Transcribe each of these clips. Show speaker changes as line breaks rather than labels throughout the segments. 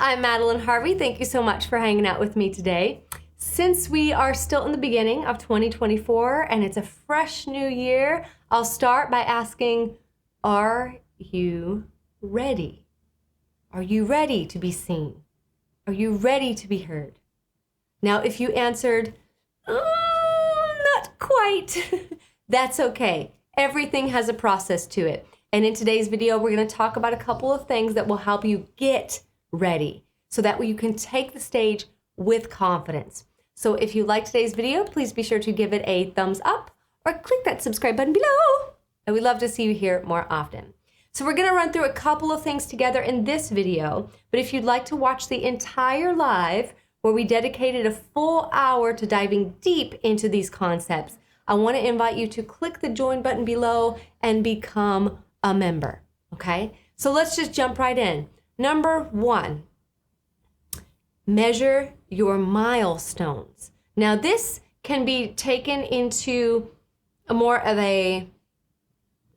I'm Madeline Harvey. Thank you so much for hanging out with me today. Since we are still in the beginning of 2024 and it's a fresh new year, I'll start by asking, are you ready? Are you ready to be seen? Are you ready to be heard? Now, if you answered, not quite, that's okay. Everything has a process to it. And in today's video, we're going to talk about a couple of things that will help you get ready so that way you can take the stage with confidence. So if you like today's video, please be sure to give it a thumbs up or click that subscribe button below. And we'd love to see you here more often. So we're going to run through a couple of things together in this video, but if you'd like to watch the entire live where we dedicated a full hour to diving deep into these concepts, I want to invite you to click the join button below and become a member, okay? So let's just jump right in. Number one, measure your milestones. Now this can be taken into more of a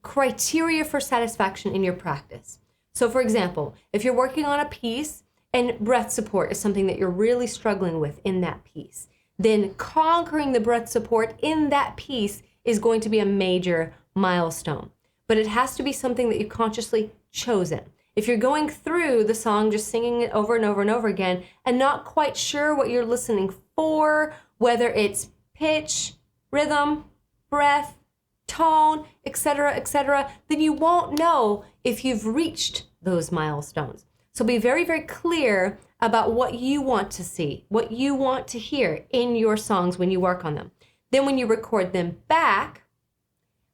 criteria for satisfaction in your practice. So for example, if you're working on a piece and breath support is something that you're really struggling with in that piece, then conquering the breath support in that piece is going to be a major milestone. But it has to be something that you've consciously chosen. If you're going through the song, just singing it over and over and over again, and not quite sure what you're listening for, whether it's pitch, rhythm, breath, tone, etc., then you won't know if you've reached those milestones. So be very, very clear about what you want to see, what you want to hear in your songs when you work on them. Then when you record them back,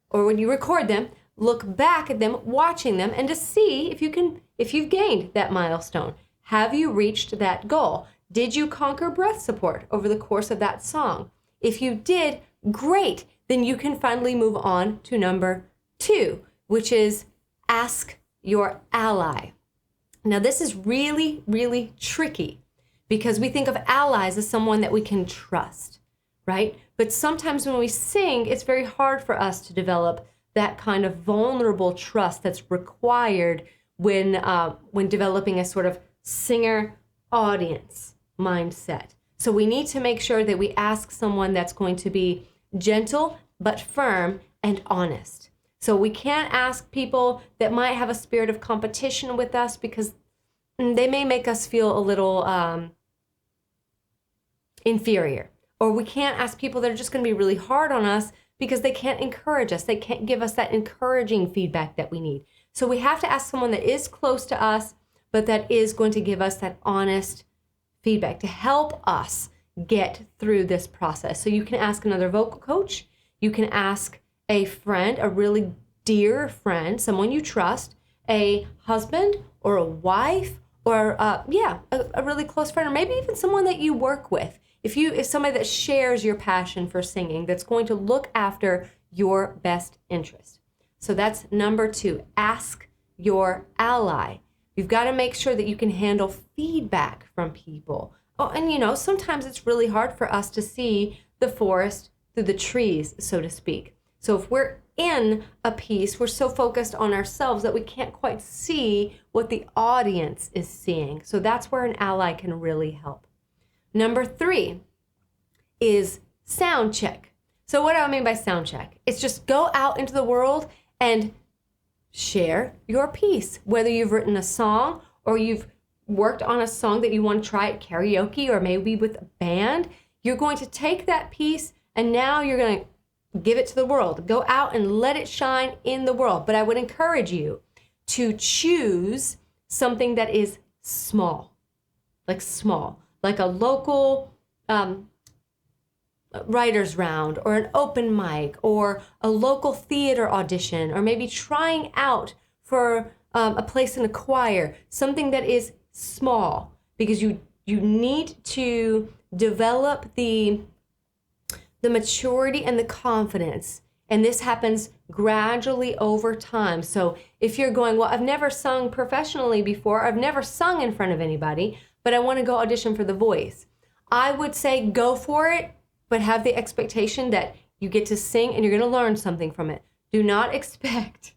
or when you record them, look back at them, watching them, and to see if you've gained that milestone. Have you reached that goal? Did you conquer breath support over the course of that song? If you did, great. Then you can finally move on to number two, which is ask your ally. Now this is really, really tricky because we think of allies as someone that we can trust, right? But sometimes when we sing, it's very hard for us to develop that kind of vulnerable trust that's required when developing a sort of singer audience mindset. So we need to make sure that we ask someone that's going to be gentle but firm and honest. So we can't ask people that might have a spirit of competition with us because they may make us feel a little inferior. Or we can't ask people that are just going to be really hard on us because they can't encourage us. They can't give us that encouraging feedback that we need. So we have to ask someone that is close to us, but that is going to give us that honest feedback to help us get through this process. So you can ask another vocal coach. You can ask a friend, a really dear friend, someone you trust, a husband or a wife, or a really close friend, or maybe even someone that you work with. If somebody that shares your passion for singing, that's going to look after your best interest. So that's number two, ask your ally. You've got to make sure that you can handle feedback from people. Oh, and sometimes it's really hard for us to see the forest through the trees, so to speak. So if we're in a piece, we're so focused on ourselves that we can't quite see what the audience is seeing. So that's where an ally can really help. Number three is sound check. So what do I mean by sound check? It's just go out into the world and share your piece. Whether you've written a song or you've worked on a song that you want to try at karaoke or maybe with a band, you're going to take that piece and now you're going to give it to the world. Go out and let it shine in the world. But I would encourage you to choose something that is small, like a local writer's round or an open mic or a local theater audition, or maybe trying out for a place in a choir, something that is small, because you need to develop the maturity and the confidence. And this happens gradually over time. So if you're going, well, I've never sung professionally before, I've never sung in front of anybody, but I want to go audition for The Voice, I would say go for it, but have the expectation that you get to sing and you're going to learn something from it. Do not expect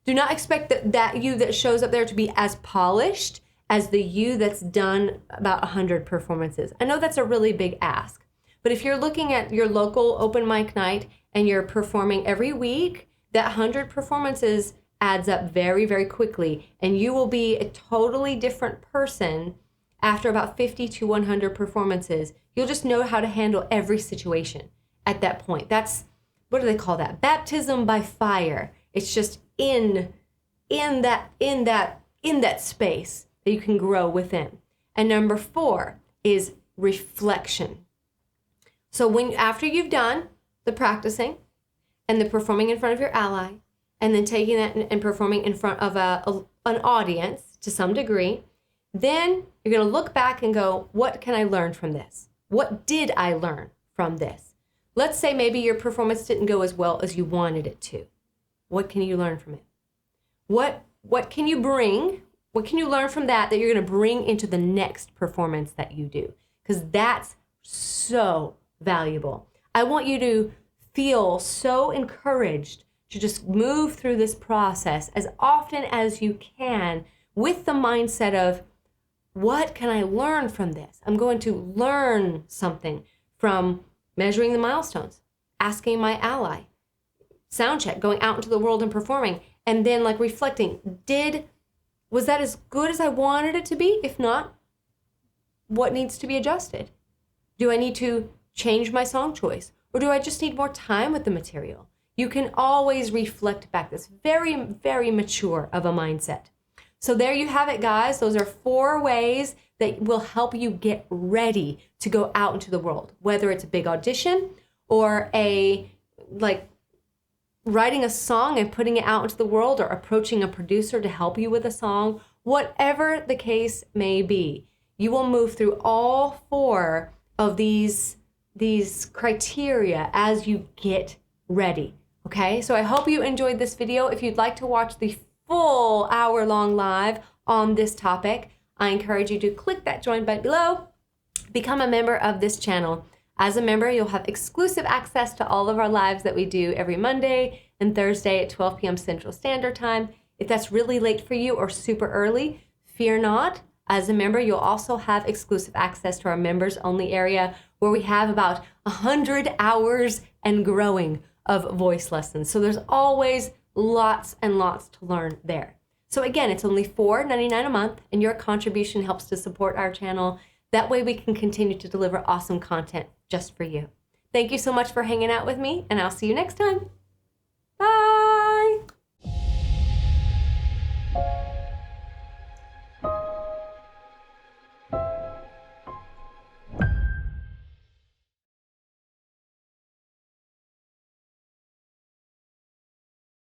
that you that shows up there to be as polished as the you that's done about 100 performances. I know that's a really big ask, but if you're looking at your local open mic night and you're performing every week, that 100 performances adds up very, very quickly, and you will be a totally different person after about 50 to 100 performances. You'll just know how to handle every situation at that point. That's, what do they call that? Baptism by fire. It's just in that space that you can grow within. And number 4 is reflection. So after you've done the practicing and the performing in front of your ally, and then taking that and performing in front of an audience to some degree, then you're going to look back and go, what can I learn from this? What did I learn from this? Let's say maybe your performance didn't go as well as you wanted it to. What can you learn from it? What can you bring? What can you learn from that you're going to bring into the next performance that you do? Because that's so valuable. I want you to feel so encouraged to just move through this process as often as you can with the mindset of, what can I learn from this? I'm going to learn something from measuring the milestones, asking my ally, sound check, going out into the world and performing, and then like reflecting, was that as good as I wanted it to be? If not, what needs to be adjusted? Do I need to change my song choice? Or do I just need more time with the material? You can always reflect back. This very, very mature of a mindset. So there you have it, guys. Those are 4 ways that will help you get ready to go out into the world, whether it's a big audition or writing a song and putting it out into the world, or approaching a producer to help you with a song. Whatever the case may be, you will move through all 4 of these criteria as you get ready. Okay, so I hope you enjoyed this video. If you'd like to watch the full hour-long live on this topic, I encourage you to click that join button below, become a member of this channel. As a member, you'll have exclusive access to all of our lives that we do every Monday and Thursday at 12 p.m. Central Standard Time. If that's really late for you or super early, fear not. As a member, you'll also have exclusive access to our members only area, where we have about 100 hours and growing of voice lessons. So there's always lots and lots to learn there. So again, it's only $4.99 a month, and your contribution helps to support our channel. That way we can continue to deliver awesome content just for you. Thank you so much for hanging out with me, and I'll see you next time. Bye.